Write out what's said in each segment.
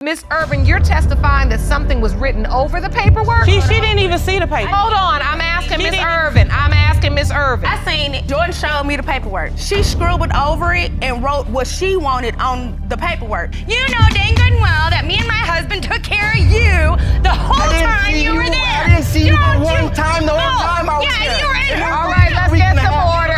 Miss Urban, you're testifying that something was written over the paperwork? She didn't even see the paper. Hold on, I'm asking Miss Urban. I'm asking Miss Urban. I seen it. Jordan showed me the paperwork. She scribbled over it and wrote what she wanted on the paperwork. You know dang good and well that me and my husband took care of you the whole time you were there. I didn't see you but one time the whole time I was yeah, there. you were in her. All right, let's get some order.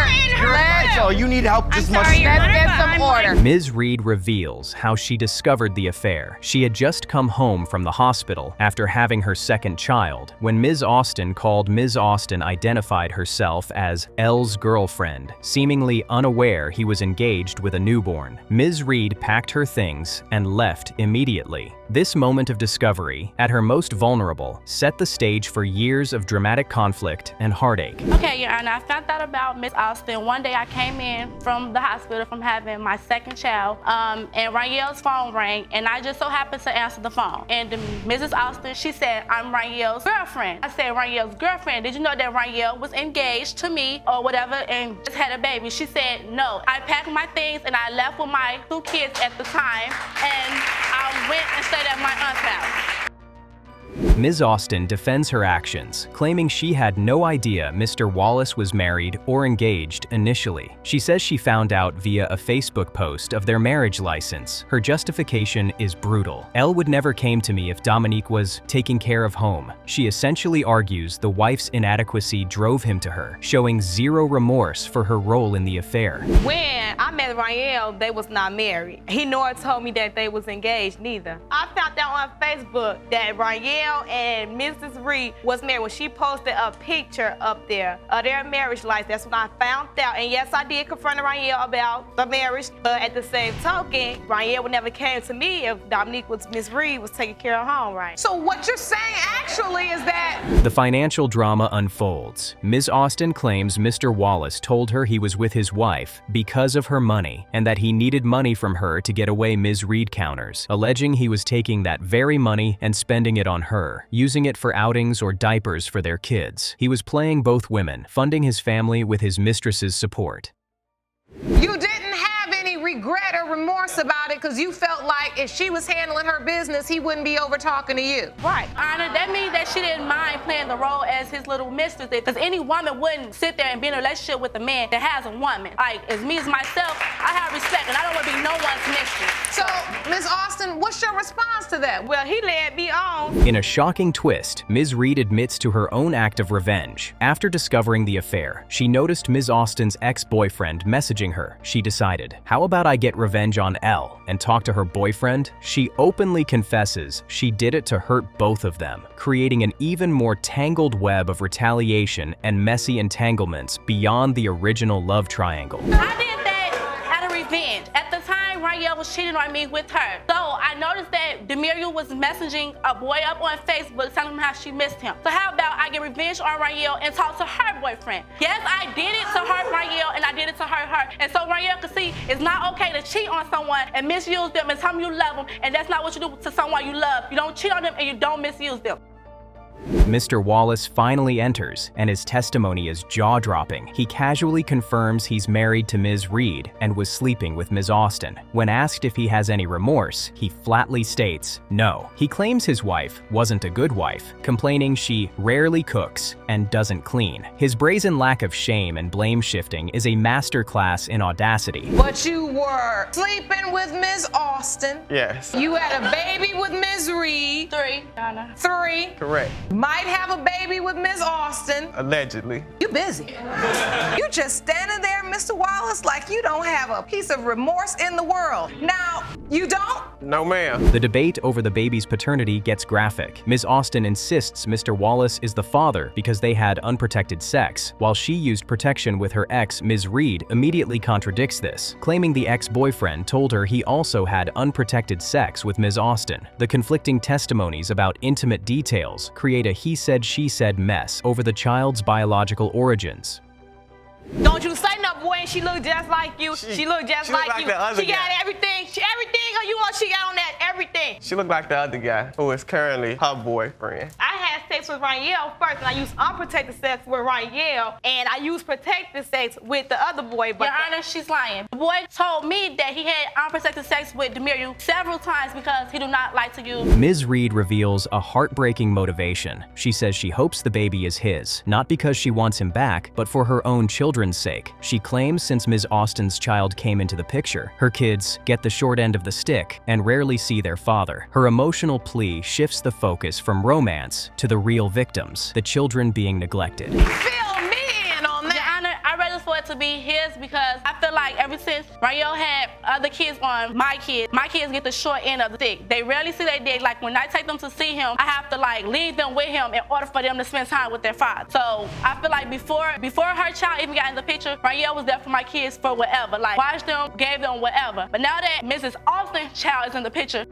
So you need help this much. Let's get some order. Ms. Reed reveals how she discovered the affair. She had just come home from the hospital after having her second child when Ms. Austin called. Ms. Austin identified herself as L's girlfriend, seemingly unaware he was engaged with a newborn. Ms. Reed packed her things and left immediately. This moment of discovery, at her most vulnerable, set the stage for years of dramatic conflict and heartache. Okay, Your Honor, I found out about Miss Austin. One day I came in from the hospital from having my second child, and Raniel's phone rang, and I just so happened to answer the phone. And Mrs. Austin, she said, I'm Raniel's girlfriend. I said, Raniel's girlfriend, did you know that Raniel was engaged to me or whatever and just had a baby? She said, no. I packed my things and I left with my 2 kids at the time, and I went and stayed at my aunt's house. Ms. Austin defends her actions, claiming she had no idea Mr. Wallace was married or engaged initially. She says she found out via a Facebook post of their marriage license. Her justification is brutal. Elle would never came to me if Dominique was taking care of home. She essentially argues the wife's inadequacy drove him to her, showing zero remorse for her role in the affair. When I met Raniel, they was not married. He nor told me that they was engaged neither. I found out on Facebook that Raniel and Mrs. Reed was married when she posted a picture up there of their marriage license. That's when I found out. And yes, I did confront Raniel about the marriage, but at the same token, Raniel would never came to me if Dominique was Miss Reed was taking care of home, right? So what you're saying actually is that The financial drama unfolds. Ms. Austin claims Mr. Wallace told her he was with his wife because of her money and that he needed money from her to get away Ms. Reed counters, alleging he was taking that very money and spending it on her, using it for outings or diapers for their kids. He was playing both women, funding his family with his mistress's support. you didn't have any regret or remorse about it because you felt like if she was handling her business, he wouldn't be over talking to you. Right. Honor, that means that she didn't mind playing the role as his little mistress. Because any woman wouldn't sit there and be in a relationship with a man that has a woman. Like, as me as myself, I have respect, and I don't want to be no one's mistress. So, Ms. Austin, what's your response to that? Well, he led me on. In a shocking twist, Ms. Reed admits to her own act of revenge. After discovering the affair, she noticed Ms. Austin's ex-boyfriend messaging her. She decided, how about I get revenge on Elle and talk to her boyfriend? She openly confesses she did it to hurt both of them, creating an even more tangled web of retaliation and messy entanglements beyond the original love triangle. I did that out of revenge. At the time, Raniel was cheating on me with her. So I noticed that Demeriel was messaging a boy up on Facebook telling him how she missed him. So how about I get revenge on Raniel and talk to her boyfriend? Yes, I did it to hurt Raniel and I did it to hurt her. And so Raniel could see it's not okay to cheat on someone and misuse them and tell them you love them, and that's not what you do to someone you love. You don't cheat on them and you don't misuse them. Mr. Wallace finally enters, and his testimony is jaw-dropping. He casually confirms he's married to Ms. Reed and was sleeping with Ms. Austin. When asked if he has any remorse, he flatly states no. He claims his wife wasn't a good wife, complaining she rarely cooks and doesn't clean. His brazen lack of shame and blame-shifting is a masterclass in audacity. But you were sleeping with Ms. Austin. Yes. You had a baby with Ms. Reed. 3, Donna. 3. Correct. Might have a baby with Ms. Austin. Allegedly. You busy. You just standing there, Mr. Wallace, like you don't have a piece of remorse in the world. Now, you don't? No, ma'am. The debate over the baby's paternity gets graphic. Ms. Austin insists Mr. Wallace is the father because they had unprotected sex, while she used protection with her ex, Ms. Reed, immediately contradicts this, claiming the ex-boyfriend told her he also had unprotected sex with Ms. Austin. The conflicting testimonies about intimate details create a he-said-she-said mess over the child's biological origins. Don't you say no, boy, and she looked just like you. She looked just she looked like like you. the other She got guy. everything. Everything on you, she got on that, everything. She looked like the other guy who is currently her boyfriend. I had sex with Raniel first, and I used unprotected sex with Raniel, and I used protected sex with the other boy. But Your Honor, she's lying. The boy told me that he had unprotected sex with Demeriel several times because he do not like to use. Ms. Reed reveals a heartbreaking motivation. She says she hopes the baby is his, not because she wants him back, but for her own children's sake. She claims since Ms. Austin's child came into the picture, her kids get the short end of the stick and rarely see their father. Her emotional plea shifts the focus from romance to the real victims, the children being neglected. Fill me in on Your that. Honor, I'd rather for it to be his because I feel like ever since Raniel had other kids on my kids get the short end of the stick. They rarely see their dad. Like when I take them to see him, I have to like leave them with him in order for them to spend time with their father. So I feel like before her child even got in the picture, Raniel was there for my kids for whatever. Like watched them, gave them whatever. But now that Mrs. Austin's child is in the picture,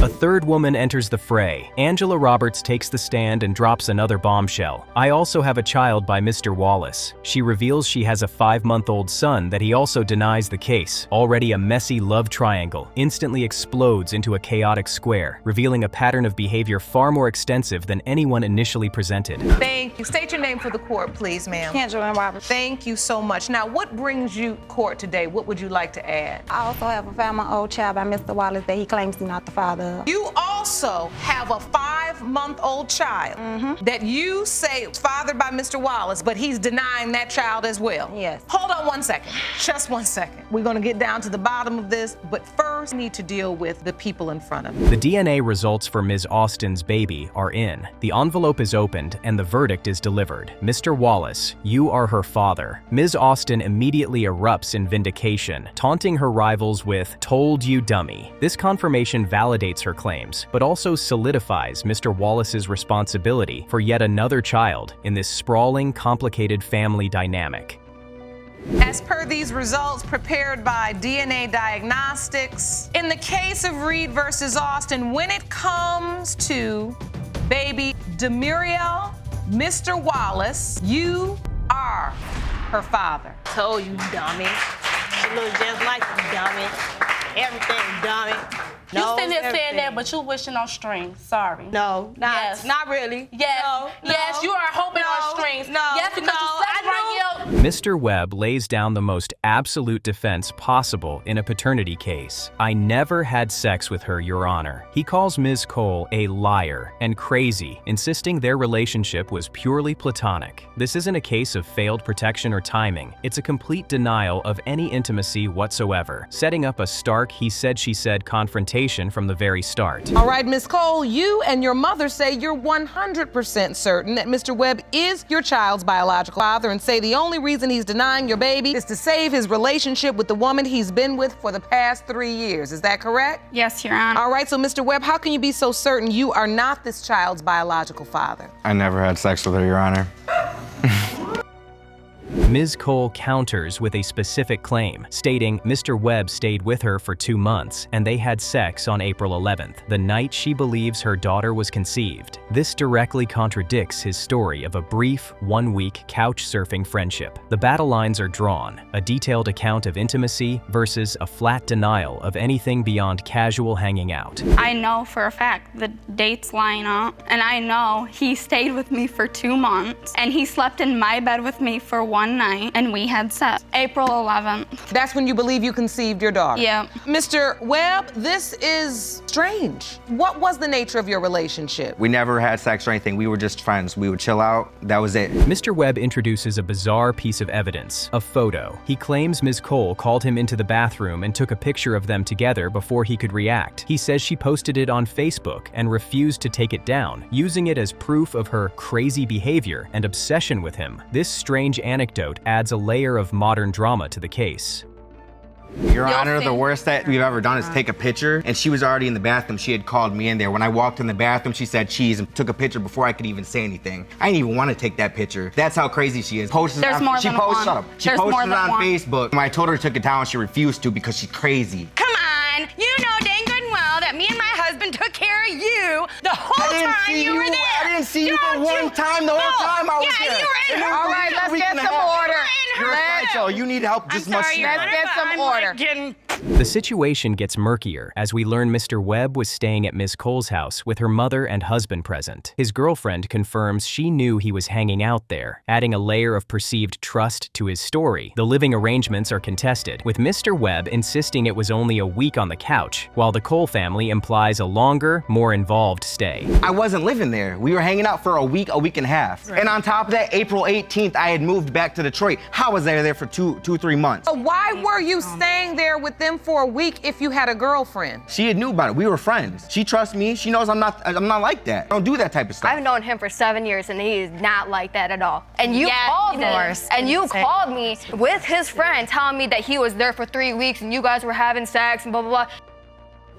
A third woman enters the fray. Angela Roberts takes the stand and drops another bombshell. I also have a child by Mr. Wallace. She reveals she has a 5-month-old son that he also denies the case. Already a messy love triangle instantly explodes into a chaotic square, revealing a pattern of behavior far more extensive than anyone initially presented. Thank you. State your name for the court, please, ma'am. Angela Roberts. Thank you so much. Now, what brings you to court today? What would you like to add? I also have a 5-month-old child by Mr. Wallace that he claims he's not the father of. You also have a 5-month-old child that you say is fathered by Mr. Wallace, but he's denying that child as well. Yes. Hold on 1 second. Just 1 second. We're going to get down to the bottom of this, but first we need to deal with the people in front of you. The DNA results for Ms. Austin's baby are in. The envelope is opened and the verdict is delivered. Mr. Wallace, you are her father. Ms. Austin immediately erupts in vindication, taunting her rivals with, "Told you, dummy." This confirmation validates her claims, but also solidifies Mr. Wallace's responsibility for yet another child in this sprawling, complicated family dynamic. As per these results prepared by DNA Diagnostics, in the case of Reed versus Austin, when it comes to baby Demeriel, Mr. Wallace, you are her father. told you, dummy. She looks just like you, dummy. Everything, dummy. You Knows sitting there saying everything. that, but you wishing on strings. Sorry. No, Yes. not really. Yes. No, Yes, you are hoping on no, strings. No, Yes, because no, you said I Raniel. Mr. Webb lays down the most absolute defense possible in a paternity case. "I never had sex with her, Your Honor." He calls Ms. Cole a liar and crazy, insisting their relationship was purely platonic. This isn't a case of failed protection or timing. It's a complete denial of any intimacy whatsoever, setting up a stark he-said-she-said confrontation from the very start. All right, Ms. Cole, you and your mother say you're 100% certain that Mr. Webb is your child's biological father and say the only reason he's denying your baby is to save his relationship with the woman he's been with for the past 3 years. Is that correct? Yes, Your Honor. All right, so Mr. Webb, how can you be so certain you are not this child's biological father? I never had sex with her, Your Honor. Ms. Cole counters with a specific claim, stating Mr. Webb stayed with her for 2 months and they had sex on April 11th, the night she believes her daughter was conceived. This directly contradicts his story of a brief, 1-week couch surfing friendship. The battle lines are drawn, a detailed account of intimacy versus a flat denial of anything beyond casual hanging out. I know for a fact the dates line up, and I know he stayed with me for 2 months, and he slept in my bed with me for 1 night, and we had sex. April 11th. That's when you believe you conceived your daughter? Yeah. Mr. Webb, this is strange. What was the nature of your relationship? We never had sex or anything. We were just friends. We would chill out. That was it. Mr. Webb introduces a bizarre piece of evidence, a photo. He claims Ms. Cole called him into the bathroom and took a picture of them together before he could react. He says she posted it on Facebook and refused to take it down, using it as proof of her crazy behavior and obsession with him. This strange anecdote adds a layer of modern drama to the case. Your Honor, the worst that we've ever done is take a picture, and she was already in the bathroom. She had called me in there. When I walked in the bathroom, she said cheese and took a picture before I could even say anything. I didn't even want to take that picture. That's how crazy she is. There's more than one. Shut up. She There's more posted it than on one. Facebook. When I told her to take it down, she refused to because she's crazy. Come on, you know dang good and well that me and my husband took care care of you the whole time you were there. I didn't see you for one time the whole time I was there. Yeah, you were in her. All right, let's get some order. You're a sideshow. You need help just much sooner. Let's get some order. The situation gets murkier as we learn Mr. Webb was staying at Ms. Cole's house with her mother and husband present. His girlfriend confirms she knew he was hanging out there, adding a layer of perceived trust to his story. The living arrangements are contested, with Mr. Webb insisting it was only a week on the couch, while the Cole family implies a longer, more involved stay. I wasn't living there. We were hanging out for a week and a half. Right. And on top of that, April 18th, I had moved back to Detroit. How was I there for 3 months? So why were you staying there with them for a week if you had a girlfriend? She had knew about it. We were friends. She trusts me. She knows I'm not like that. I don't do that type of stuff. I've known him for 7 years and he is not like that at all. And you called me, and you called me with his friend telling me that he was there for 3 weeks and you guys were having sex and blah, blah, blah.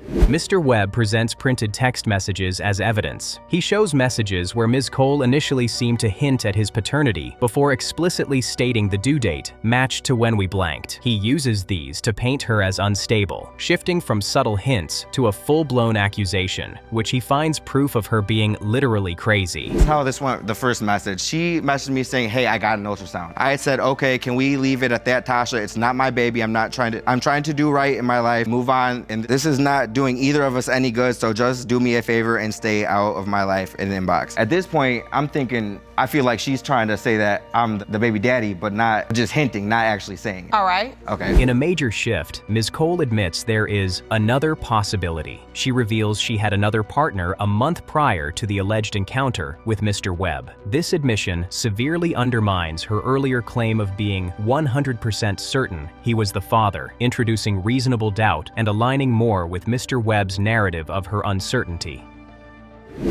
Mr. Webb presents printed text messages as evidence. He shows messages where Ms. Cole initially seemed to hint at his paternity before explicitly stating the due date, matched to when we blanked. He uses these to paint her as unstable, shifting from subtle hints to a full-blown accusation, which he finds proof of her being literally crazy. That's how this went, the first message. She messaged me saying, hey, I got an ultrasound. I said, okay, can we leave it at that, Tasha? It's not my baby. I'm trying to do right in my life, move on, and this is not doing either of us any good, so just do me a favor and stay out of my life in the inbox. At this point, I'm thinking, I feel like she's trying to say that I'm the baby daddy, but not just hinting, not actually saying it. All right. Okay. In a major shift, Ms. Cole admits there is another possibility. She reveals she had another partner a month prior to the alleged encounter with Mr. Webb. This admission severely undermines her earlier claim of being 100% certain he was the father, introducing reasonable doubt and aligning more with Mr. Webb's narrative of her uncertainty.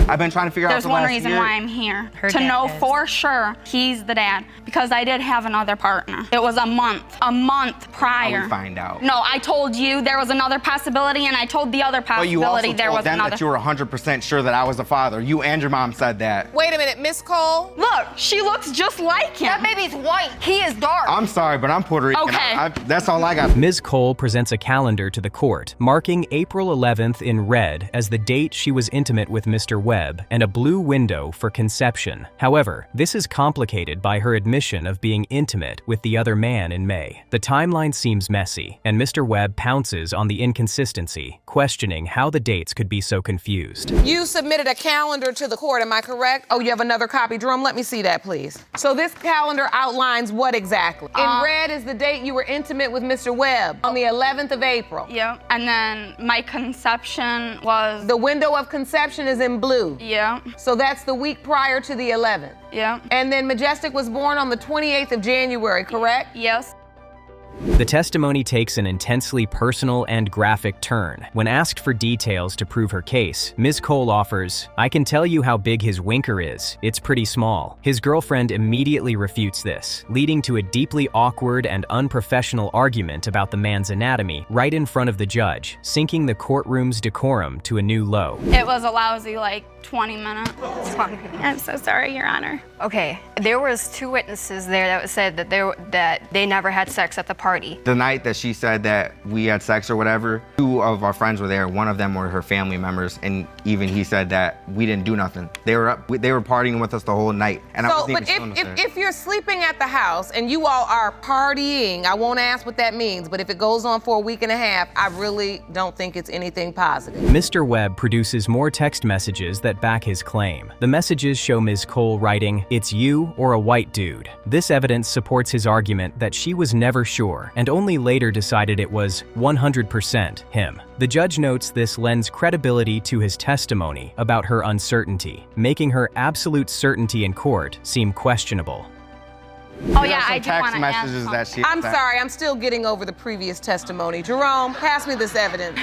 I've been trying to figure out There's one reason why I'm here. To know for sure he's the dad. Because I did have another partner. It was a month prior. How we find out? No, I told you there was another possibility, and I told the other possibility there was another. That you were 100% sure that I was the father. You and your mom said that. Wait a minute, Miss Cole. Look, she looks just like him. That baby's white. He is dark. I'm sorry, but I'm Puerto Rican. Okay. That's all I got. Ms. Cole presents a calendar to the court, marking April 11th in red as the date she was intimate with Mr. Webb, and a blue window for conception. However, this is complicated by her admission of being intimate with the other man in May. The timeline seems messy, and Mr. Webb pounces on the inconsistency, questioning how the dates could be so confused. You submitted a calendar to the court, am I correct? Oh, you have another copy. Jerome, let me see that, please. So this calendar outlines what exactly? In red is the date you were intimate with Mr. Webb, on the 11th of April. Yep. And then my conception was... The window of conception is in blue. Yeah. So that's the week prior to the 11th. Yeah. And then Majestic was born on the 28th of January, correct? Yes. The testimony takes an intensely personal and graphic turn. When asked for details to prove her case, Ms. Cole offers, "I can tell you how big his winker is. It's pretty small." His girlfriend immediately refutes this, leading to a deeply awkward and unprofessional argument about the man's anatomy right in front of the judge, sinking the courtroom's decorum to a new low. It was a lousy, 20 minutes. I'm so sorry, Your Honor. Okay, there was 2 witnesses there that said that they never had sex at the party. The night that she said that we had sex or whatever, 2 of our friends were there. One of them were her family members, and even he said that we didn't do nothing. They were partying with us the whole night. And So, but if you're sleeping at the house and you all are partying, I won't ask what that means, but if it goes on for a week and a half, I really don't think it's anything positive. Mr. Webb produces more text messages that back his claim. The messages show Ms. Cole writing, "It's you or a white dude." This evidence supports his argument that she was never sure and only later decided it was 100% him. The judge notes this lends credibility to his testimony about her uncertainty, making her absolute certainty in court seem questionable. Oh yeah, I do want text to ask messages that she I'm sorry, I'm still getting over the previous testimony. Jerome, pass me this evidence.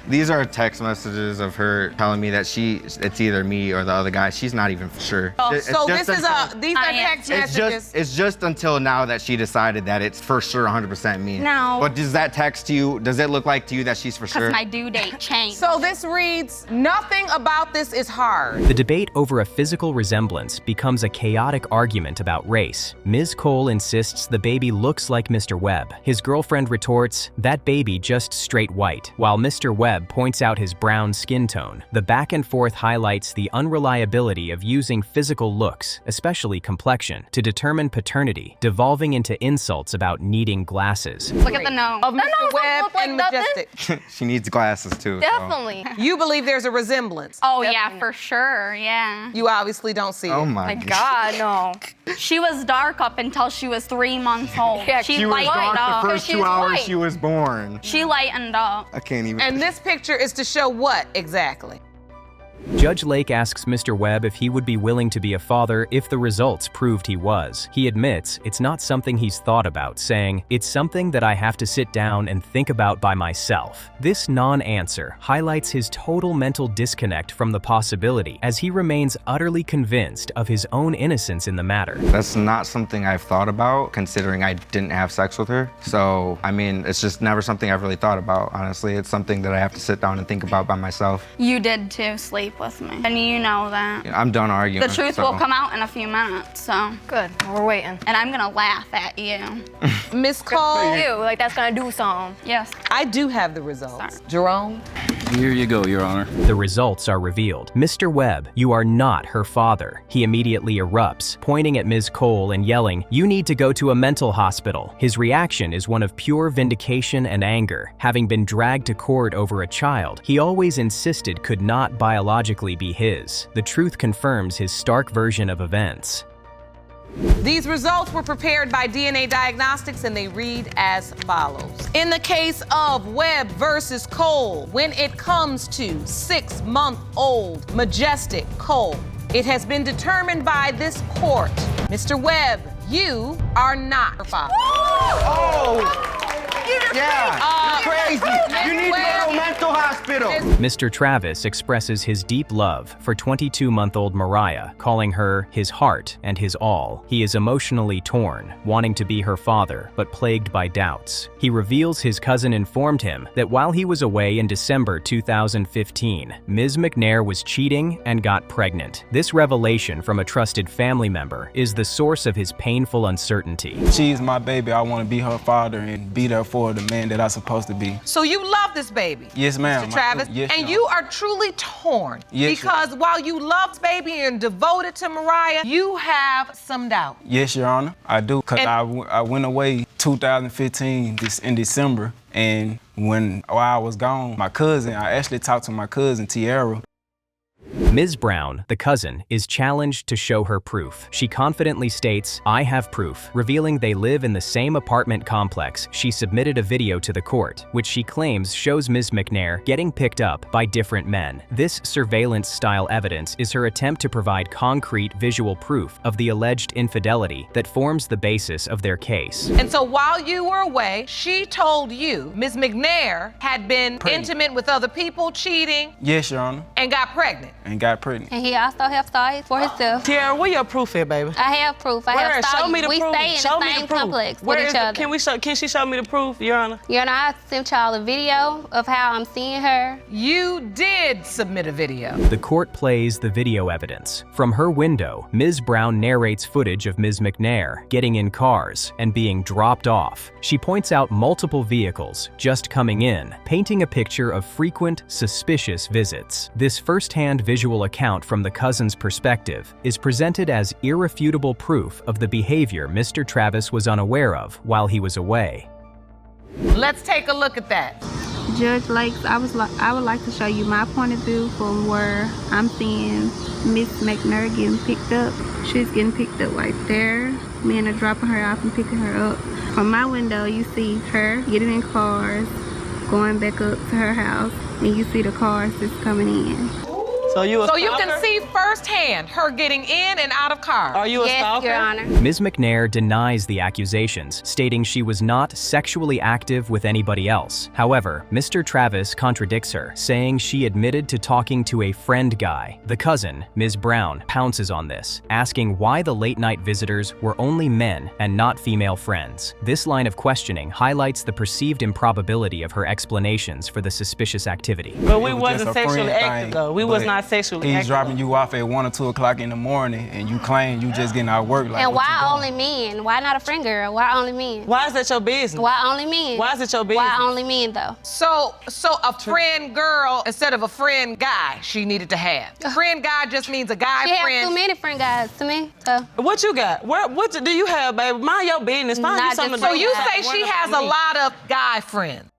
These are text messages of her telling me that it's either me or the other guy. She's not even for sure. These are text messages. It's just until now that she decided that it's for sure 100% me. No. But does that text to you, does it look like to you that she's for sure? Because my due date changed. So this reads, nothing about this is hard. The debate over a physical resemblance becomes a chaotic argument about race. Ms. Cole insists the baby looks like Mr. Webb. His girlfriend retorts, "That baby just straight white," while Mr. Webb Webb points out his brown skin tone. The back and forth highlights the unreliability of using physical looks, especially complexion, to determine paternity, devolving into insults about needing glasses. Look at the nose. Of That Mr. nose don't Webb look like and nothing. Majestic. She needs glasses too. so. Definitely. You believe there's a resemblance. Oh yeah, for sure, yeah. You obviously don't see Oh it. my My God, no. She was dark up until she was 3 months old. Yeah, she She was lightened dark up. the first She 2 was hours white. she was born. She lightened up. I can't even. And this picture is to show what exactly? Judge Lake asks Mr. Webb if he would be willing to be a father if the results proved he was. He admits it's not something he's thought about, saying, "It's something that I have to sit down and think about by myself." This non-answer highlights his total mental disconnect from the possibility, as he remains utterly convinced of his own innocence in the matter. That's not something I've thought about, considering I didn't have sex with her. So, I mean, it's just never something I've really thought about, honestly. It's something that I have to sit down and think about by myself. You did too, sleep with me. And you know that. I'm done arguing. The truth so. will come out in a few minutes, so. Good. We're waiting. And I'm gonna laugh at you. Miss Cole, Ew, like that's gonna do something. Yes. I do have the results. Jerome? Here you go, Your Honor. The results are revealed. Mr. Webb, you are not her father. He immediately erupts, pointing at Ms. Cole and yelling, "You need to go to a mental hospital." His reaction is one of pure vindication and anger. Having been dragged to court over a child he always insisted could not biologically be his. The truth confirms his stark version of events. These results were prepared by DNA Diagnostics and they read as follows. In the case of Webb versus Cole, when it comes to 6-month-old Majestic Cole, it has been determined by this court, Mr. Webb, you are not her father. Oh! Yeah! You're crazy! You need to go to a mental hospital! Mr. Travis expresses his deep love for 22-month-old Mariah, calling her his heart and his all. He is emotionally torn, wanting to be her father, but plagued by doubts. He reveals his cousin informed him that while he was away in December 2015, Ms. McNair was cheating and got pregnant. This revelation from a trusted family member is the source of his painful uncertainty. She's my baby. I want to be her father and be there for the man that I'm supposed to be. So you love this baby? Yes, ma'am. Mr. Travis, Yes, and ma'am. you are truly torn Yes, because while you love this baby and devoted to Mariah, you have some doubt. Yes, Your Honor, I do. Because And- I went away 2015 in December, and while I was gone, I actually talked to my cousin, Tiara. Ms. Brown, the cousin, is challenged to show her proof. She confidently states, "I have proof," revealing they live in the same apartment complex. She submitted a video to the court, which she claims shows Ms. McNair getting picked up by different men. This surveillance-style evidence is her attempt to provide concrete visual proof of the alleged infidelity that forms the basis of their case. And so while you were away, she told you Ms. McNair had been intimate with other people, cheating, Yes, Your Honor, and got pregnant. and got pregnant. And he also have stories for himself. Tiara, where your proof at, baby? I have proof. I Where? have stories. Show me the we proof. stay in Show the me same the proof. complex Where with is each it? other. Can she show me the proof, Your Honor? Your Honor, I sent y'all a video of how I'm seeing her. You did submit a video. The court plays the video evidence. From her window, Ms. Brown narrates footage of Ms. McNair getting in cars and being dropped off. She points out multiple vehicles just coming in, painting a picture of frequent, suspicious visits. This first-hand visual account from the cousin's perspective is presented as irrefutable proof of the behavior Mr. Travis was unaware of while he was away. Let's take a look at that. Judge Lakes, I would like to show you my point of view from where I'm seeing Miss McNair getting picked up. She's getting picked up right there. Men are dropping her off and picking her up. From my window, you see her getting in cars, going back up to her house, and you see the cars that's coming in. So you can see firsthand her getting in and out of cars. Are you a Yes, stalker? Your Honor. Ms. McNair denies the accusations, stating she was not sexually active with anybody else. However, Mr. Travis contradicts her, saying she admitted to talking to a friend guy. The cousin, Ms. Brown, pounces on this, asking why the late-night visitors were only men and not female friends. This line of questioning highlights the perceived improbability of her explanations for the suspicious activity. But we It was wasn't just a sexually friend active thing, though. We was but- not sexually He's active. dropping you off at 1 or 2 o'clock in the morning, and you claim you just getting out of work. Like, And what you why doing? only men? Why not a friend girl? Why only men? Why is that your business? Why only men? Why is it your business? Why only men though? So a friend girl instead of a friend guy she needed to have. Friend guy just means a guy She friend. has too many friend guys to me. So What you got? What do you have, baby? Mind your business. Find you Not something just to So do. you friend say she has a lot of guy friends.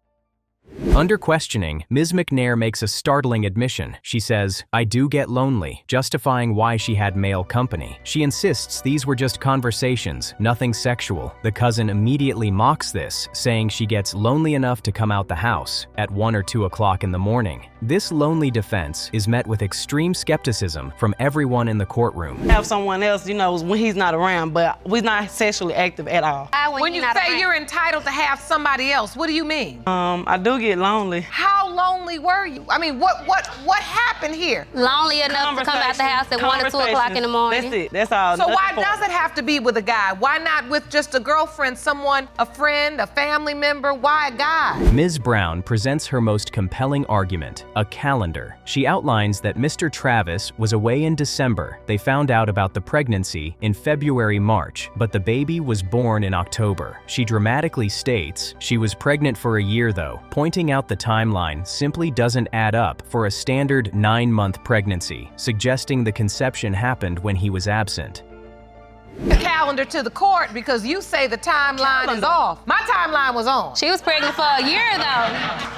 Under questioning, Ms. McNair makes a startling admission. She says, "I do get lonely," justifying why she had male company. She insists these were just conversations, nothing sexual. The cousin immediately mocks this, saying she gets lonely enough to come out the house at 1 or 2 o'clock in the morning. This lonely defense is met with extreme skepticism from everyone in the courtroom. Have someone else, you know, when he's not around, but we're not sexually active at all. When you not say around. you're entitled to have somebody else, what do you mean? I do get lonely. How lonely were you? I mean, what happened here? lonely enough to come out the house at 1 or 2 o'clock in the morning. That's it. That's all. So why Nothing does it have to be with a guy? Why not with just a girlfriend, someone, a friend, a family member? Why a guy? Ms. Brown presents her most compelling argument, a calendar. She outlines that Mr. Travis was away in December. They found out about the pregnancy in February-March, but the baby was born in October. She dramatically states she was pregnant for a year though, pointing out the timeline simply doesn't add up for a standard 9-month pregnancy, suggesting the conception happened when he was absent. The calendar to the court because you say the timeline is off. My timeline was on. She was pregnant for a year though.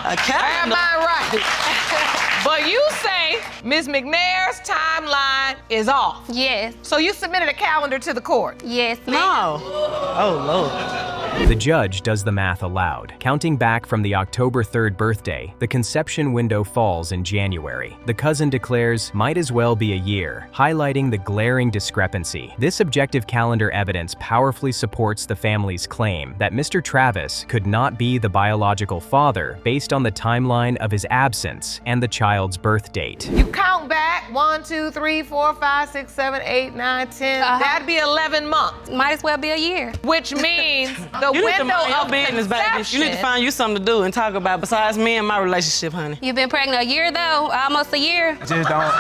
A Am calendar. I right? But you say Ms. McNair's timeline is off. Yes. So you submitted a calendar to the court. Yes, ma'am. No. Oh, Lord. The judge does the math aloud. Counting back from the October 3rd birthday, the conception window falls in January. The cousin declares, might as well be a year, highlighting the glaring discrepancy. This objective calendar evidence powerfully supports the family's claim that Mr. Travis could not be the biological father based on the timeline of his absence and the child's birth date. You count back 1, 2, 3, 4, 5, 6, 7, 8, 9, 10. That'd be 11 months. Might as well be a year. Which means the You need to window mind your of business, baby. conception. You need to find you something to do and talk about besides me and my relationship, honey. You've been pregnant a year though, almost a year. It just don't Not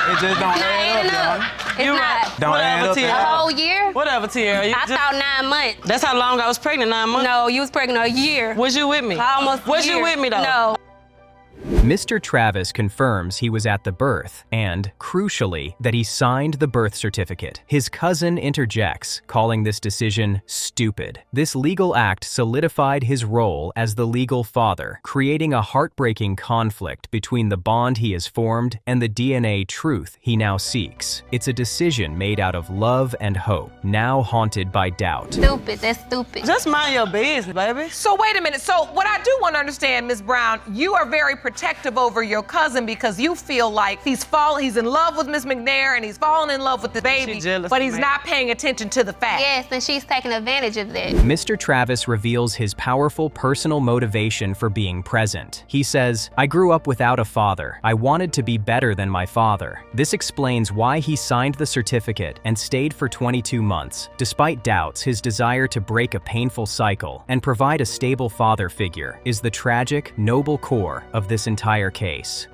adding add up, up. y'all. It's You not. right. Don't add Whatever, up A at Tierra. all. whole year? Whatever, Tierra. You I just- thought 9 months. That's how long I was pregnant, 9 months? No, you was pregnant a year. Was you with me? Almost a Was year. you with me, though? No. Mr. Travis confirms he was at the birth and, crucially, that he signed the birth certificate. His cousin interjects, calling this decision stupid. This legal act solidified his role as the legal father, creating a heartbreaking conflict between the bond he has formed and the DNA truth he now seeks. It's a decision made out of love and hope, now haunted by doubt. Stupid. That's stupid. Just mind your business, baby. So wait a minute. So what I do want to understand, Ms. Brown, you are very protective over your cousin because you feel like he's in love with Ms. McNair and he's fallen in love with the baby, She jealous but of he's me. not paying attention to the fact. Yes, and she's taking advantage of that. Mr. Travis reveals his powerful personal motivation for being present. He says, "I grew up without a father. I wanted to be better than my father." This explains why he signed the certificate and stayed for 22 months. Despite doubts, his desire to break a painful cycle and provide a stable father figure is the tragic, noble core of this entire case.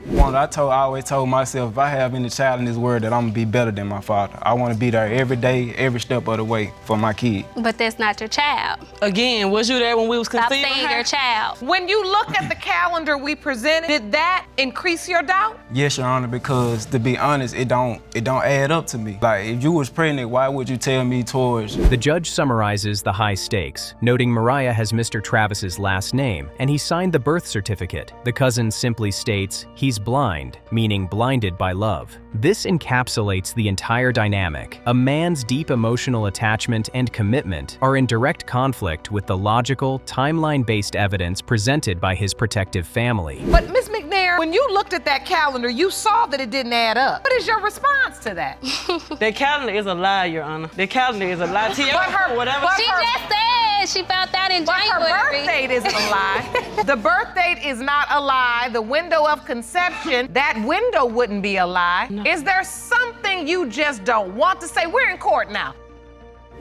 I always told myself, if I have any child in this world, that I'm gonna be better than my father. I wanna be there every day, every step of the way for my kid. But that's not your child. Again, was you there when we was Stop conceiving saying her? your child. When you look at the calendar we presented, did that increase your doubt? Yes, Your Honor, because to be honest, it don't add up to me. Like, if you was pregnant, why would you tell me towards? The judge summarizes the high stakes, noting Mariah has Mr. Travis's last name, and he signed the birth certificate. The cousin simply states, he's blind, meaning blinded by love. This encapsulates the entire dynamic. A man's deep emotional attachment and commitment are in direct conflict with the logical, timeline-based evidence presented by his protective family. But Ms. McNair, when you looked at that calendar, you saw that it didn't add up. What is your response to that? That calendar is a lie, Your Honor. That calendar is a lie. Whatever. She just said she found out in But January. her birth date isn't a lie. The birth date is not a lie. The window of conception, that window wouldn't be a lie. No. Is there something you just don't want to say? We're in court now.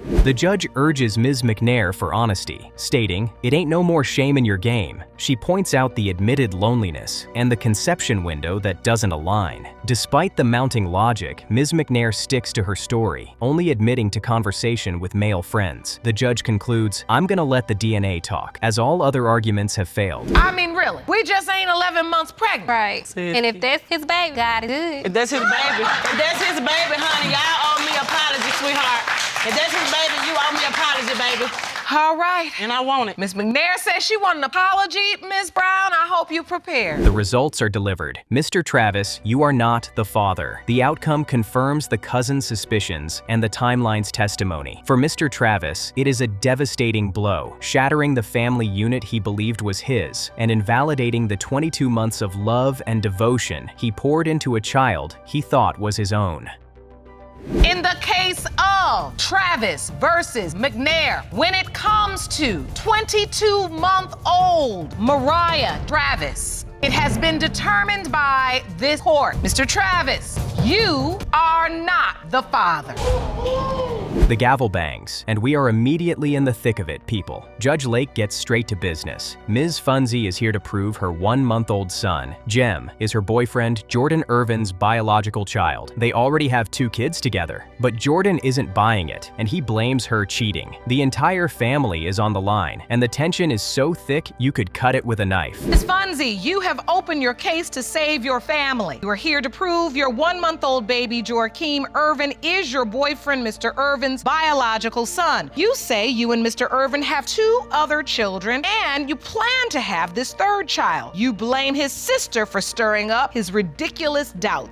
The judge urges Ms. McNair for honesty, stating, "It ain't no more shame in your game." She points out the admitted loneliness and the conception window that doesn't align. Despite the mounting logic, Ms. McNair sticks to her story, only admitting to conversation with male friends. The judge concludes, "I'm gonna let the DNA talk, as all other arguments have failed." I mean, really, we just ain't 11 months pregnant. Right. And if that's his baby, God is good. If that's his baby, honey, y'all owe me an apology, sweetheart. If that's his baby, you owe me an apology, baby. All right. And I want it. Ms. McNair says she wants an apology. Ms. Brown, I hope you prepared. The results are delivered. Mr. Travis, you are not the father. The outcome confirms the cousin's suspicions and the timeline's testimony. For Mr. Travis, it is a devastating blow, shattering the family unit he believed was his, and invalidating the 22 months of love and devotion he poured into a child he thought was his own. In the case of Travis versus McNair, when it comes to 22-month-old Mariah Travis, it has been determined by this court. Mr. Travis, you are not the father. The gavel bangs, and we are immediately in the thick of it, people. Judge Lake gets straight to business. Ms. Funzie is here to prove her 1-month-old son, Jem, is her boyfriend Jordan Irvin's biological child. They already have 2 kids together, but Jordan isn't buying it, and he blames her cheating. The entire family is on the line, and the tension is so thick you could cut it with a knife. Ms. Funzie, you have opened your case to save your family. You are here to prove your 1-month-old baby, Joakim Irvin, is your boyfriend, Mr. Irvin's biological son. You say you and Mr. Irvin have 2 other children, and you plan to have this 3rd child. You blame his sister for stirring up his ridiculous doubt.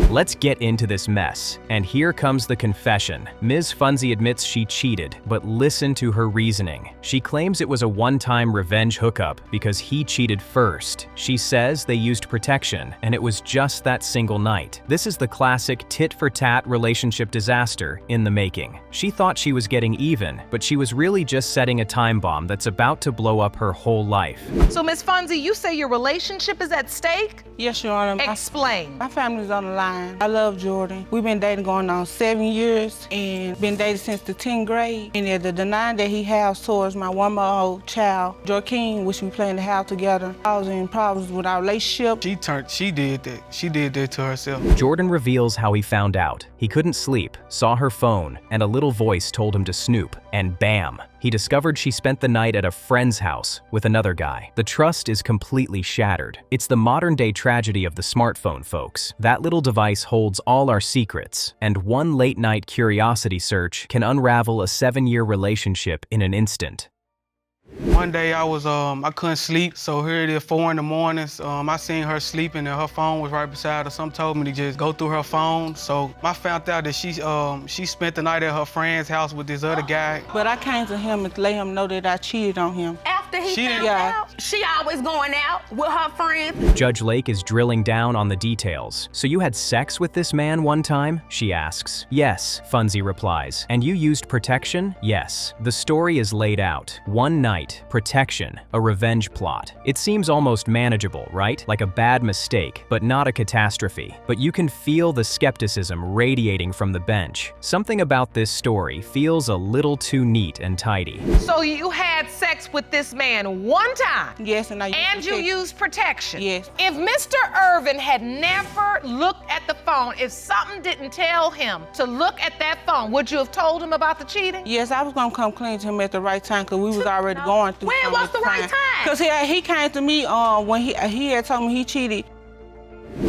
Let's get into this mess. And here comes the confession. Ms. Funzie admits she cheated, but listen to her reasoning. She claims it was a one-time revenge hookup because he cheated first. She says they used protection, and it was just that single night. This is the classic tit-for-tat relationship disaster in the making. She thought she was getting even, but she was really just setting a time bomb that's about to blow up her whole life. So, Ms. Funzie, you say your relationship is at stake? Yes, Your Honor. Explain. My family's on the line. I love Jordan. We've been dating going on 7 years and been dating since the 10th grade. And the denying that he has towards my 1-month-old child, Joakim, which we play in the house together, I was in problems with our relationship. She did that. She did that to herself. Jordan reveals how he found out. He couldn't sleep, saw her phone, and a little voice told him to snoop, and bam! He discovered she spent the night at a friend's house with another guy. The trust is completely shattered. It's the modern-day tragedy of the smartphone, folks. That little device holds all our secrets, and one late-night curiosity search can unravel a 7-year relationship in an instant. One day I couldn't sleep, so here it is 4 in the morning. I seen her sleeping and her phone was right beside her. Something told me to just go through her phone. So I found out that she spent the night at her friend's house with this other guy. But I came to him and let him know that I cheated on him. After he found out, she always going out with her friends. Judge Lake is drilling down on the details. So you had sex with this man one time? She asks. Yes, Funzie replies. And you used protection? Yes. The story is laid out. One night, protection, a revenge plot. It seems almost manageable, right? Like a bad mistake, but not a catastrophe. But you can feel the skepticism radiating from the bench. Something about this story feels a little too neat and tidy. So you had sex with this man one time? Yes, and you used protection? Yes. If Mr. Irvin had never looked at the phone, if something didn't tell him to look at that phone, would you have told him about the cheating? Yes, I was gonna come clean to him at the right time because we was already going through. When was the right time? Because he came to me when he had told me he cheated.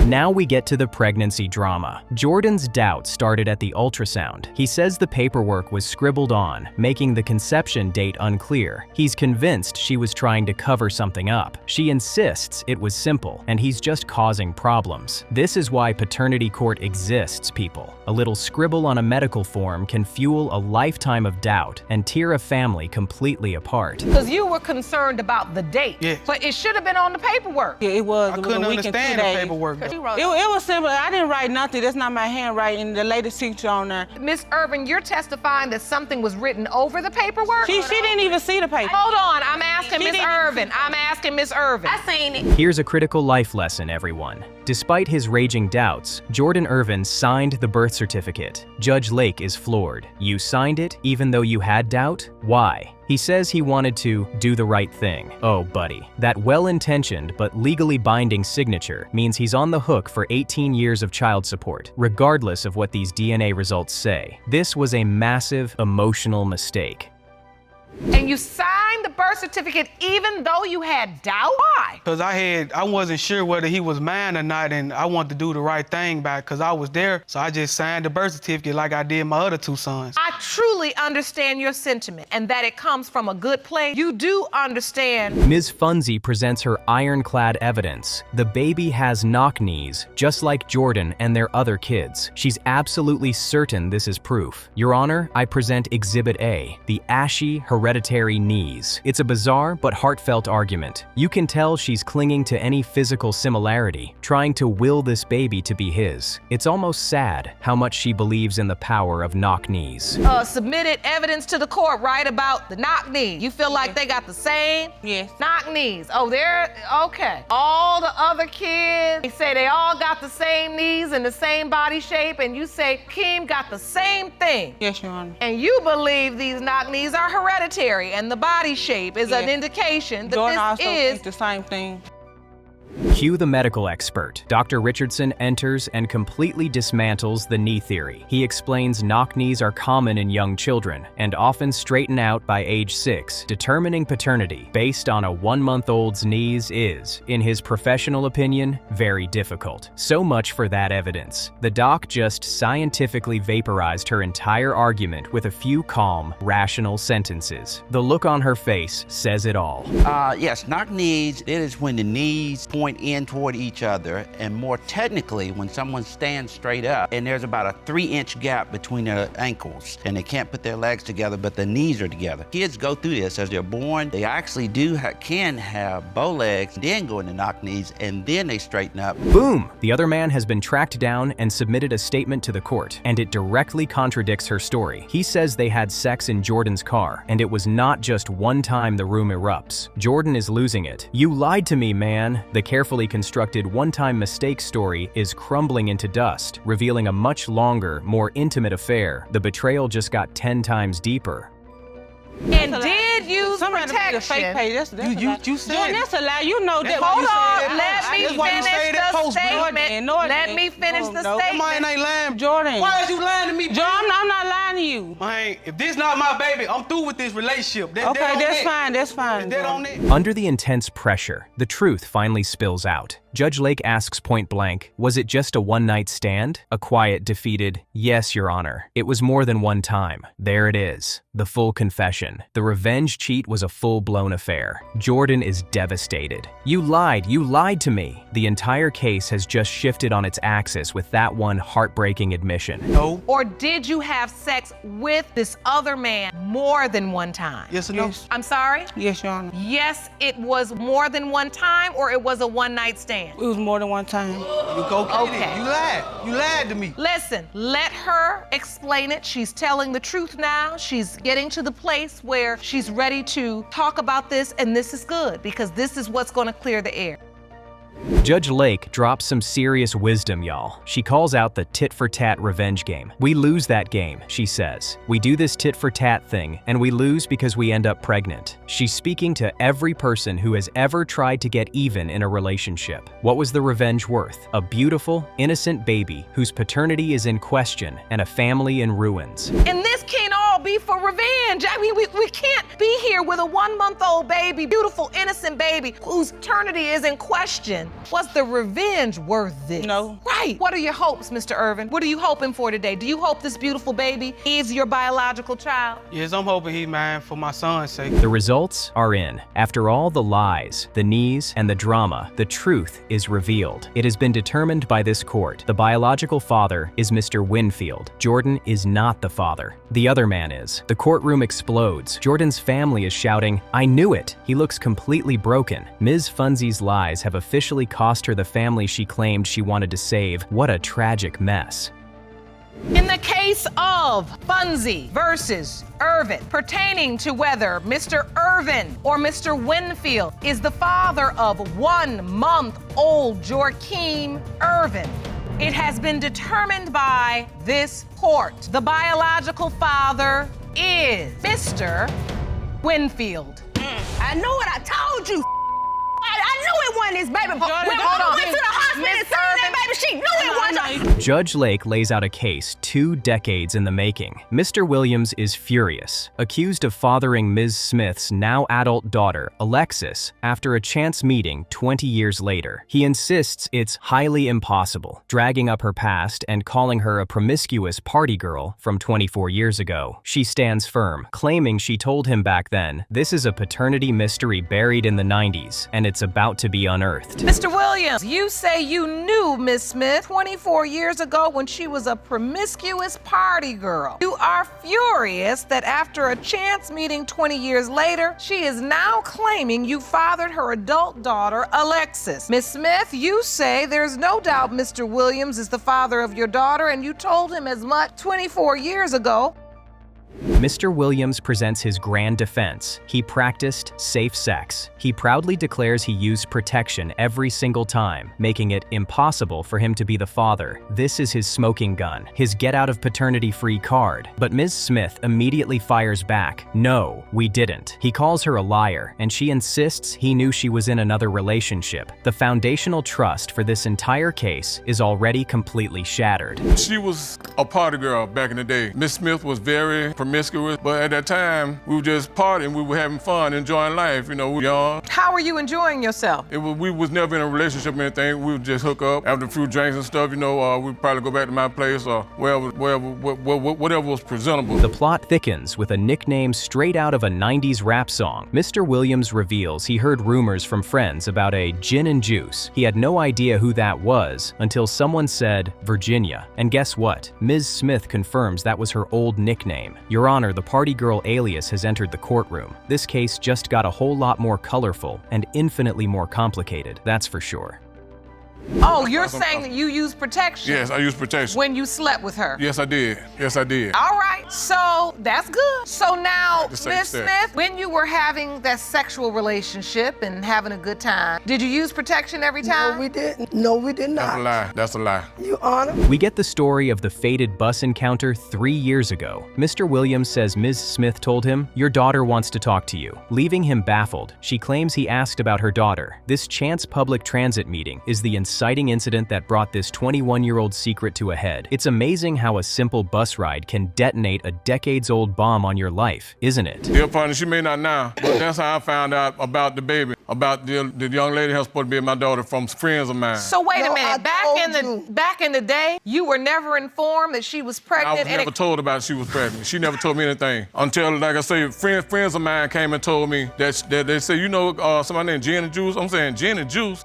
Now we get to the pregnancy drama. Jordan's doubt started at the ultrasound. He says the paperwork was scribbled on, making the conception date unclear. He's convinced she was trying to cover something up. She insists it was simple, and he's just causing problems. This is why paternity court exists, people. A little scribble on a medical form can fuel a lifetime of doubt and tear a family completely apart. Because you were concerned about the date, yes. But it should have been on the paperwork. Yeah, it was. I couldn't understand the paperwork. It was simple. I didn't write nothing. That's not my handwriting. The latest signature on there. Ms. Irvin, you're testifying that something was written over the paperwork? She didn't even see the paper. Hold on, I'm asking Ms. Irvin. I'm asking Ms. Irvin. I seen it. Here's a critical life lesson, everyone. Despite his raging doubts, Jordan Irvin signed the birth certificate. Judge Lake is floored. You signed it even though you had doubt? Why? He says he wanted to do the right thing. Oh, buddy. That well-intentioned but legally binding signature means he's on the hook for 18 years of child support, regardless of what these DNA results say. This was a massive emotional mistake. And you signed the birth certificate even though you had doubt? Why? Because I wasn't sure whether he was mine or not, and I wanted to do the right thing back because I was there, so I just signed the birth certificate like I did my other 2 sons. I truly understand your sentiment and that it comes from a good place. You do understand. Ms. Funzie presents her ironclad evidence. The baby has knock knees, just like Jordan and their other kids. She's absolutely certain this is proof. Your Honor, I present Exhibit A, the ashy hereditary knees. It's a bizarre but heartfelt argument. You can tell she's clinging to any physical similarity, trying to will this baby to be his. It's almost sad how much she believes in the power of knock knees. Submitted evidence to the court, right, about the knock knee. You feel like they got the same? Yes. Knock knees. Oh, they're okay. All the other kids, they say they all got the same knees and the same body shape, and you say Keem got the same thing. Yes, Your Honor. And you believe these knock knees are hereditary, and the body shape is an indication that Jordan this also is thinks the same thing. Cue the medical expert. Dr. Richardson enters and completely dismantles the knee theory. He explains knock knees are common in young children and often straighten out by age 6. Determining paternity based on a 1-month-old's knees is, in his professional opinion, very difficult. So much for that evidence. The doc just scientifically vaporized her entire argument with a few calm, rational sentences. The look on her face says it all. Yes, knock knees, it is when the knees point in toward each other, and more technically, when someone stands straight up and there's about a 3-inch gap between their ankles and they can't put their legs together, but the knees are together. Kids go through this as they're born. They actually can have bow legs, then go into knock knees, and then they straighten up. Boom! The other man has been tracked down and submitted a statement to the court, and it directly contradicts her story. He says they had sex in Jordan's car, and it was not just one time the room erupts. Jordan is losing it. You lied to me, man. The carefully constructed one-time mistake story is crumbling into dust, revealing a much longer, more intimate affair. The betrayal just got 10 times deeper. And did use protection. Fake page. That's You said Jordan, that's a lie. You know that. Hold on. Let me finish the statement. Let me finish the statement. Mine ain't lying. Jordan. Why is you lying to me? Jordan, I'm not lying to you. Man, if this not my baby, I'm through with this relationship. Okay, that's fine. That's fine. That on it. Under the intense pressure, the truth finally spills out. Judge Lake asks point blank, was it just a one-night stand? A quiet, defeated, yes, Your Honor. It was more than one time. There it is. The full confession. The revenge cheat was a full-blown affair. Jordan is devastated. You lied to me. The entire case has just shifted on its axis with that one heartbreaking admission. No. Or did you have sex with this other man more than one time? Yes or no? Yes. I'm sorry? Yes, Your Honor. Yes, it was more than one time, or it was a one-night stand? It was more than one time. You go get it. You lied. You lied to me. Listen, let her explain it. She's telling the truth now. She's getting to the place where she's ready to talk about this, and this is good because this is what's going to clear the air. Judge Lake drops some serious wisdom, y'all. She calls out the tit-for-tat revenge game. We lose that game, she says. We do this tit-for-tat thing, and we lose because we end up pregnant. She's speaking to every person who has ever tried to get even in a relationship. What was the revenge worth? A beautiful, innocent baby whose paternity is in question and a family in ruins. And this can't all be for revenge. I mean, we can't be here with a 1-month-old baby, beautiful, innocent baby whose paternity is in question. Was the revenge worth this? No. Right. What are your hopes, Mr. Irvin? What are you hoping for today? Do you hope this beautiful baby is your biological child? Yes, I'm hoping he's mine for my son's sake. The results are in. After all the lies, the knees, and the drama, the truth is revealed. It has been determined by this court. The biological father is Mr. Winfield. Jordan is not the father. The other man is. The courtroom explodes. Jordan's family is shouting, "I knew it!" He looks completely broken. Ms. Funzie's lies have officially cost her the family she claimed she wanted to save. What a tragic mess. In the case of Funzie versus Irvin, pertaining to whether Mr. Irvin or Mr. Winfield is the father of 1-month-old Joaquin Irvin, it has been determined by this court. The biological father is Mr. Winfield. I knew it. I told you. I knew it wasn't his baby. When hold Mama on. went to the hospital and Miss seen that Irvin. baby, she knew it wasn't. Judge Lake lays out a case 2 decades in the making. Mr. Williams is furious, accused of fathering Ms. Smith's now adult daughter, Alexis, after a chance meeting 20 years later. He insists it's highly impossible, dragging up her past and calling her a promiscuous party girl from 24 years ago. She stands firm, claiming she told him back then, "This is a paternity mystery buried in the 90s, and it's about to be unearthed." Mr. Williams, you say you knew Miss Smith 24 years ago when she was a promiscuous party girl. You are furious that after a chance meeting 20 years later, she is now claiming you fathered her adult daughter, Alexis. Miss Smith, you say there's no doubt Mr. Williams is the father of your daughter, and you told him as much 24 years ago. Mr. Williams presents his grand defense. He practiced safe sex. He proudly declares he used protection every single time, making it impossible for him to be the father. This is his smoking gun, his get-out-of-paternity-free card. But Ms. Smith immediately fires back, "No, we didn't." He calls her a liar, and she insists he knew she was in another relationship. The foundational trust for this entire case is already completely shattered. She was a party girl back in the day. Miss Smith was very promiscuous, but at that time, we were just partying, we were having fun, enjoying life, we were young. How were you enjoying yourself? We was never in a relationship or anything. We would just hook up after a few drinks and stuff, we'd probably go back to my place or whatever was presentable. The plot thickens with a nickname straight out of a 90s rap song. Mr. Williams reveals he heard rumors from friends about a gin and juice. He had no idea who that was until someone said Virginia. And guess what? Ms. Smith confirms that was her old nickname. Your Honor, the party girl alias has entered the courtroom. This case just got a whole lot more colorful and infinitely more complicated, that's for sure. Oh, you're saying that you used protection? Yes, I used protection. When you slept with her? Yes, I did. Yes, I did. All right, so that's good. So now, The Miss same Smith, when you were having that sexual relationship and having a good time, did you use protection every time? No, we didn't. No, we did not. That's a lie. That's a lie. Your Honor. We get the story of the fated bus encounter 3 years ago. Mr. Williams says Ms. Smith told him, "Your daughter wants to talk to you." Leaving him baffled, she claims he asked about her daughter. This chance public transit meeting is the inciting incident that brought this 21-year-old secret to a head. It's amazing how a simple bus ride can detonate a decades-old bomb on your life, isn't it? Dear partner, she may not now, but that's how I found out about the baby, about the young lady who's supposed to be my daughter from friends of mine. So wait a minute, back in the day, you were never informed that she was pregnant? I was never told about she was pregnant. She never told me anything until, like I say, friends of mine came and told me that they say, somebody named Gin and Juice. I'm saying Gin and Juice.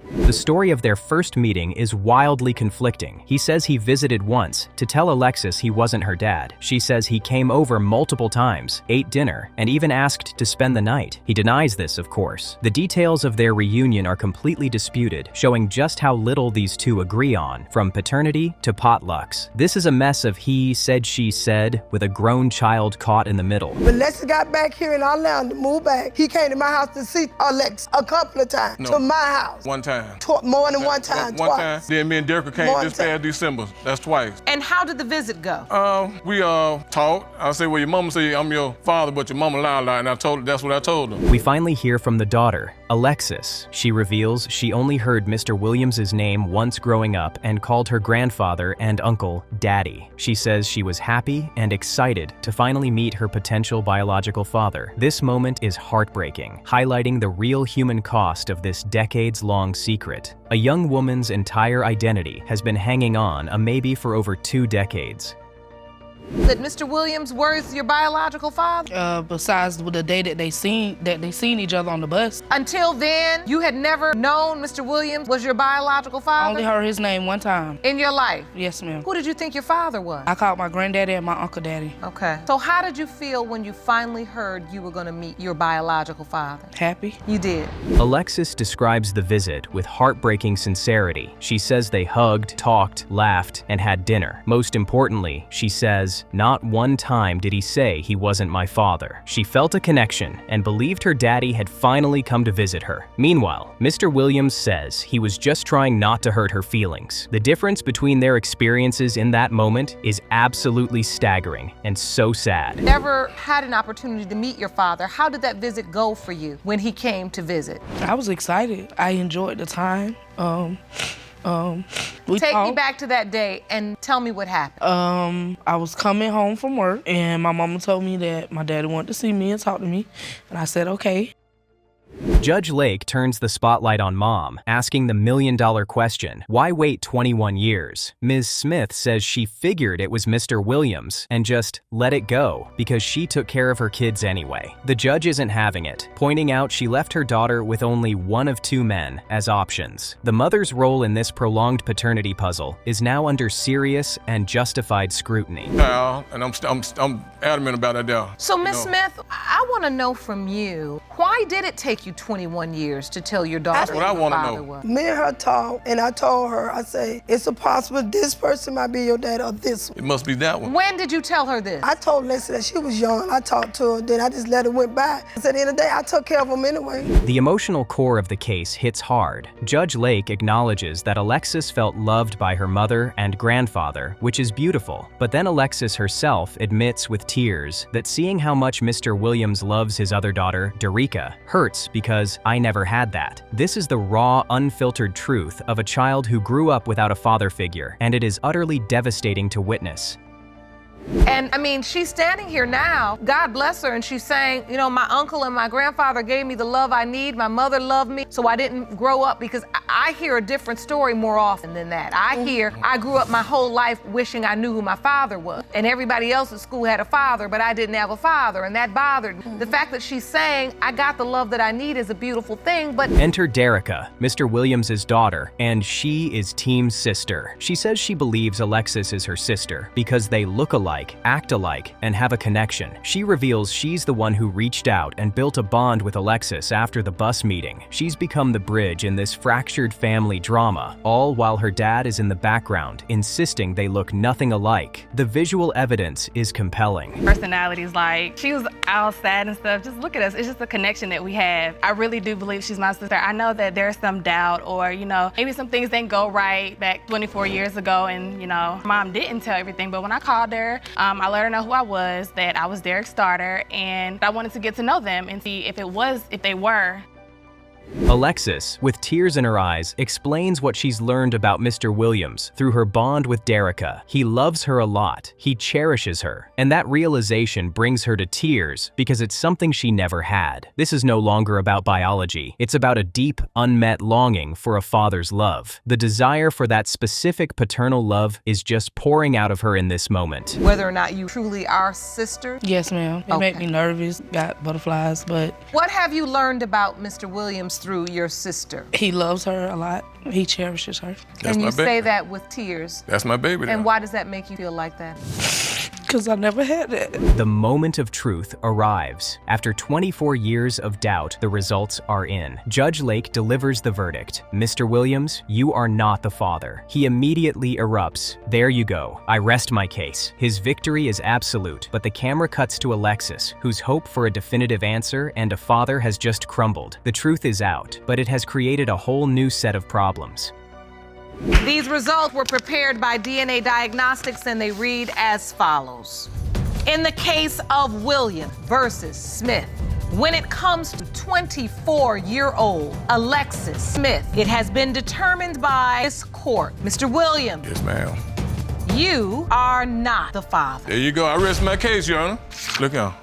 The story of their first meeting is wildly conflicting. He says he visited once to tell Alexis he wasn't her dad. She says he came over multiple times, ate dinner, and even asked to spend the night. He denies this, of course. The details of their reunion are completely disputed, showing just how little these two agree on, from paternity to potlucks. This is a mess of he said, she said, with a grown child caught in the middle. When Lexi got back here and I allowed him to move back, he came to my house to see Alex a couple of times, to my house. One time. More than one time, One twice. time. Then me and Derek came this past December. That's twice. And how did the visit go? We talked. I said, well, your mama said I'm your father, but your mama lied a lot, and that's what I told her. We finally hear from the daughter, Alexis. She reveals she only heard Mr. Williams' name once growing up and called her grandfather and uncle Daddy. She says she was happy and excited to finally meet her potential biological father. This moment is heartbreaking, highlighting the real human cost of this decades-long secret. A young woman's entire identity has been hanging on a maybe for over 2 decades. That Mr. Williams was your biological father? Besides the day that they seen each other on the bus. Until then, you had never known Mr. Williams was your biological father? I only heard his name one time. In your life? Yes, ma'am. Who did you think your father was? I called my granddaddy and my uncle daddy. Okay. So how did you feel when you finally heard you were gonna meet your biological father? Happy. You did. Alexis describes the visit with heartbreaking sincerity. She says they hugged, talked, laughed, and had dinner. Most importantly, she says, not one time did he say he wasn't my father. She felt a connection and believed her daddy had finally come to visit her. Meanwhile, Mr. Williams says he was just trying not to hurt her feelings. The difference between their experiences in that moment is absolutely staggering and so sad. Never had an opportunity to meet your father. How did that visit go for you when he came to visit? I was excited. I enjoyed the time. Take me back to that day and tell me what happened. I was coming home from work and my mama told me that my daddy wanted to see me and talk to me. And I said, okay. Judge Lake turns the spotlight on Mom, asking the million-dollar question, why wait 21 years? Ms. Smith says she figured it was Mr. Williams and just let it go because she took care of her kids anyway. The judge isn't having it, pointing out she left her daughter with only one of two men as options. The mother's role in this prolonged paternity puzzle is now under serious and justified scrutiny. And I'm adamant about that there. So, Ms. Smith, I want to know from you, why did it take you 21 years to tell your daughter what I who your wanna father know. was? Me and her talked, and I told her, I say, it's a possible this person might be your dad or this one. It must be that one. When did you tell her this? I told Lexi that she was young. I talked to her, then I just let it went by. So at the end of the day, I took care of them anyway. The emotional core of the case hits hard. Judge Lake acknowledges that Alexis felt loved by her mother and grandfather, which is beautiful. But then Alexis herself admits with tears that seeing how much Mr. Williams loves his other daughter, Derica, hurts because I never had that. This is the raw, unfiltered truth of a child who grew up without a father figure, and it is utterly devastating to witness. And I mean, she's standing here now, God bless her, and she's saying, you know, my uncle and my grandfather gave me the love I need, my mother loved me, so I didn't grow up, because I hear a different story more often than that. I hear, I grew up my whole life wishing I knew who my father was, and everybody else at school had a father, but I didn't have a father, and that bothered me. The fact that she's saying, I got the love that I need is a beautiful thing, but... Enter Derica, Mr. Williams' daughter, and she is team sister. She says she believes Alexis is her sister because they look alike, act alike, and have a connection. She reveals she's the one who reached out and built a bond with Alexis after the bus meeting. She's become the bridge in this fractured family drama, all while her dad is in the background, insisting they look nothing alike. The visual evidence is compelling. Personalities, like, she was all sad and stuff. Just look at us. It's just a connection that we have. I really do believe she's my sister. I know that there's some doubt, or, you know, maybe some things didn't go right back 24 years ago, and, you know, Mom didn't tell everything, but when I called her, I let her know who I was, that I was Derek's daughter, and I wanted to get to know them and see if they were. Alexis, with tears in her eyes, explains what she's learned about Mr. Williams through her bond with Derica. He loves her a lot, he cherishes her, and that realization brings her to tears because it's something she never had. This is no longer about biology, it's about a deep, unmet longing for a father's love. The desire for that specific paternal love is just pouring out of her in this moment. Whether or not you truly are sisters? Yes, ma'am. It made me nervous, got butterflies, but... What have you learned about Mr. Williams through your sister? He loves her a lot. He cherishes her. And you say that with tears. That's my baby. And why does that make you feel like that? Because I never had that. The moment of truth arrives. After 24 years of doubt, the results are in. Judge Lake delivers the verdict. Mr. Williams, you are not the father. He immediately erupts. There you go. I rest my case. His victory is absolute, but the camera cuts to Alexis, whose hope for a definitive answer and a father has just crumbled. The truth is out, but it has created a whole new set of problems. These results were prepared by DNA Diagnostics, and they read as follows. In the case of Williams versus Smith, when it comes to 24-year-old Alexis Smith, it has been determined by this court, Mr. Williams. Yes, ma'am. You are not the father. There you go. I rest my case, Your Honor. Look out.